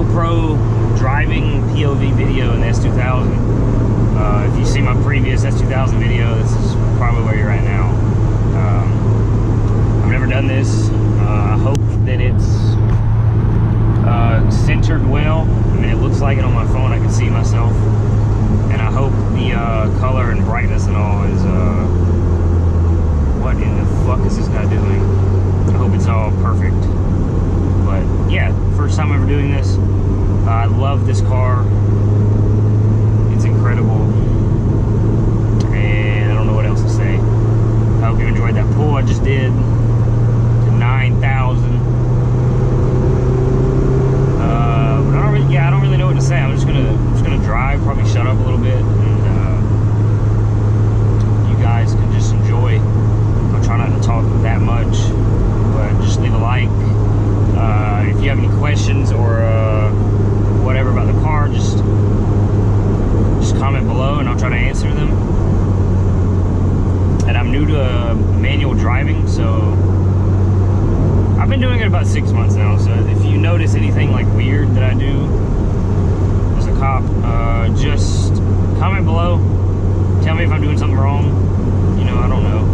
GoPro driving POV video in the S2000. If you see my previous S2000 video, this is probably where you're at now. I've never done this. I hope that it's centered well. I mean, it looks like it on my phone. I can see myself. And I hope the color and brightness and all is, what in the fuck is this guy doing? I hope it's all perfect. But yeah, first time ever doing this. I love this car. It's incredible. And I don't know what else to say. I hope you enjoyed that pull I just did to 9,000. But I don't really know what to say. I'm just gonna drive, probably shut up a little bit, and you guys can just enjoy. I'll try not to talk that much, but just leave a like. If you have any questions or whatever about the car, just comment below and I'll try to answer them. And I'm new to manual driving, so I've been doing it about 6 months now. So if you notice anything like weird that I do as a cop, just comment below. Tell me if I'm doing something wrong. You know, I don't know.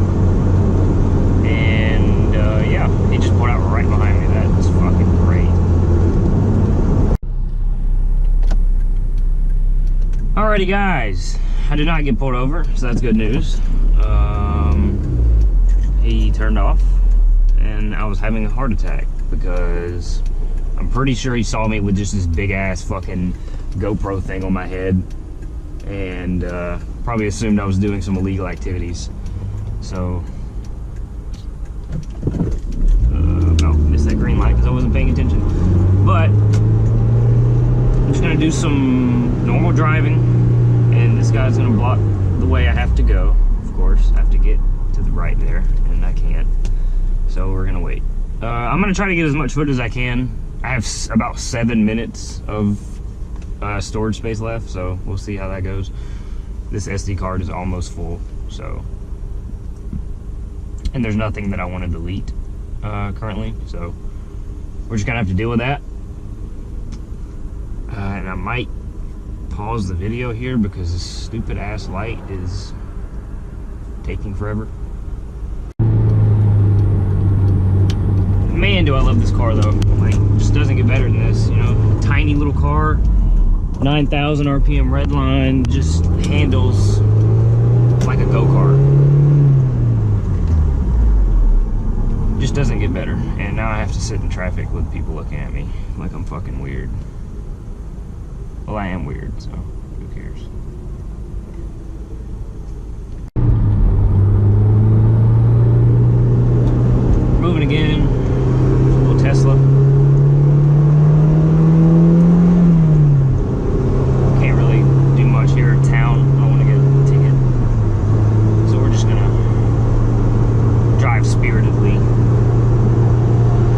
And yeah, he just pulled out right behind me. That's fucking great. Alrighty guys, I did not get pulled over, so that's good news. He turned off and I was having a heart attack because I'm pretty sure he saw me with just this big ass fucking GoPro thing on my head and probably assumed I was doing some illegal activities. So about missed that green light because I wasn't paying attention. But I'm just gonna do some normal driving, and this guy's gonna block the way I have to go. Of course, I have to get to the right there, and I can't. So we're gonna wait. I'm gonna try to get as much footage as I can. I have about 7 minutes of storage space left, so we'll see how that goes. This SD card is almost full, so. And there's nothing that I want to delete currently, so we're just gonna have to deal with that. And I might pause the video here because this stupid ass light is taking forever. Man, do I love this car though. Like, just doesn't get better than this, you know? Tiny little car, 9,000 RPM redline, just handles like a go-kart. Just doesn't get better. And now I have to sit in traffic with people looking at me like I'm fucking weird. Well, I am weird, so who cares? Moving again, little Tesla. Can't really do much here in town. I don't want to get a ticket. So we're just gonna drive spiritedly,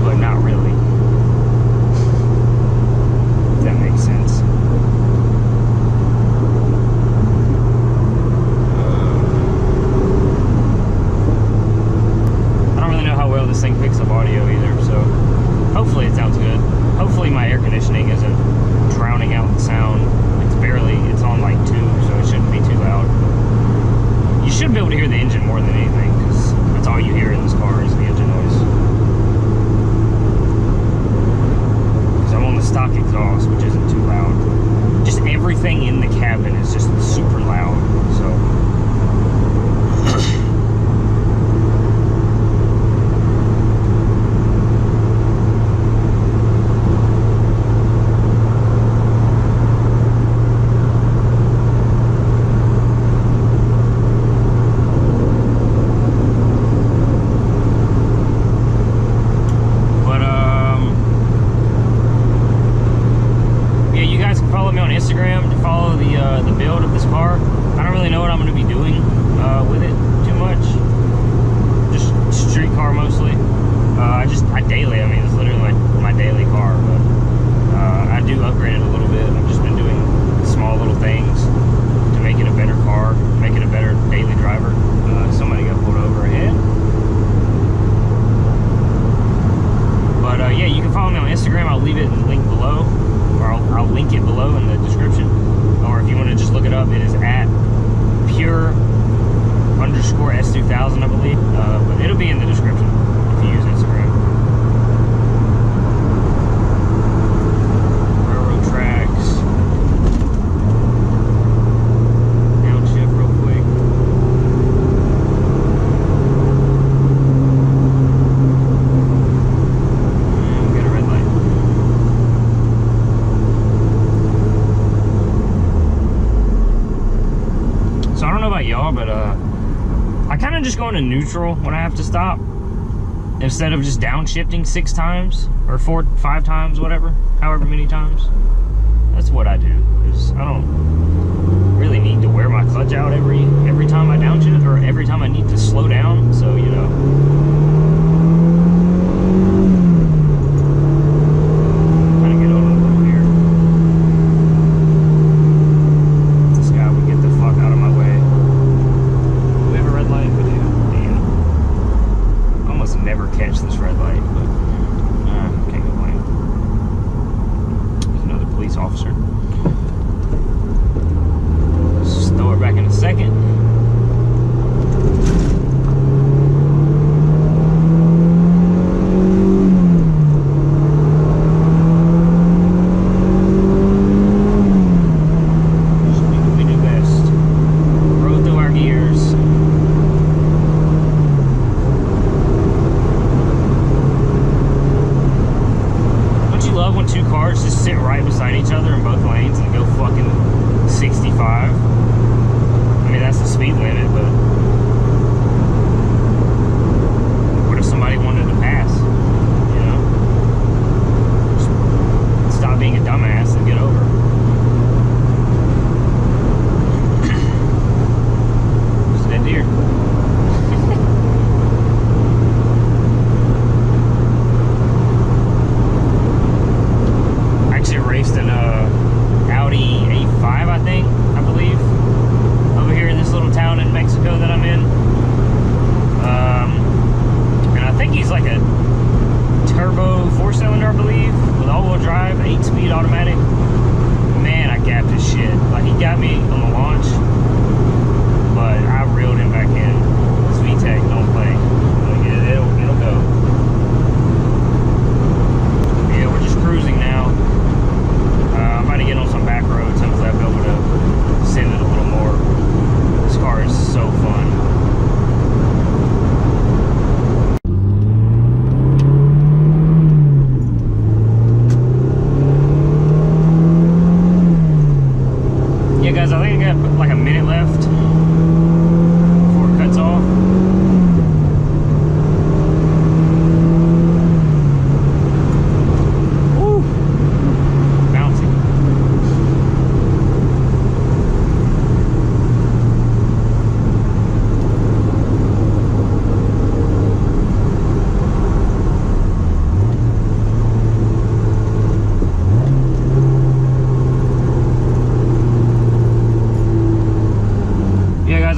but not really. If that makes sense. This thing picks up audio either, so hopefully it sounds good. Hopefully my air conditioning isn't drowning out the sound. It's on like 2, so it shouldn't be too loud. You should be able to hear the engine more than anything, because that's all you hear in this car is the engine noise. Because I'm on the stock exhaust, which isn't too loud. Just everything in the cabin is just super loud, so Instagram to follow the build of this car. I don't really know what I'm going to be doing with it too much. Just street car mostly. I daily, I mean, it's literally like my daily car, but I do upgrade it a little bit. I've just been doing small little things to make it a better car, make it a better daily driver. Somebody got pulled over ahead. But yeah, you can follow me on Instagram. I'll leave it in the link below, or y'all, but I kind of just go into neutral when I have to stop, instead of just downshifting 6 times or 4, 5 times, whatever, however many times. That's what I do. Is I don't really need to wear my clutch out every time I downshift, or every time I need to slow down. So, you know.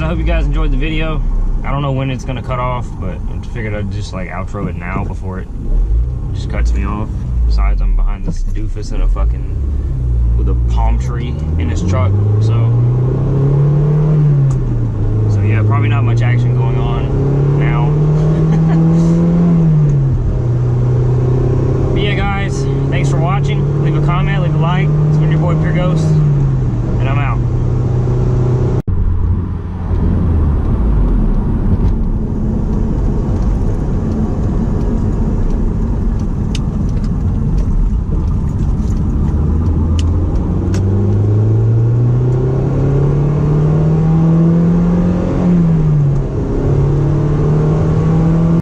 I hope you guys enjoyed the video. I don't know when it's gonna cut off, but I figured I'd just like outro it now before it just cuts me off. Besides, I'm behind this doofus in a fucking, with a palm tree in his truck, so yeah, probably not much action going on.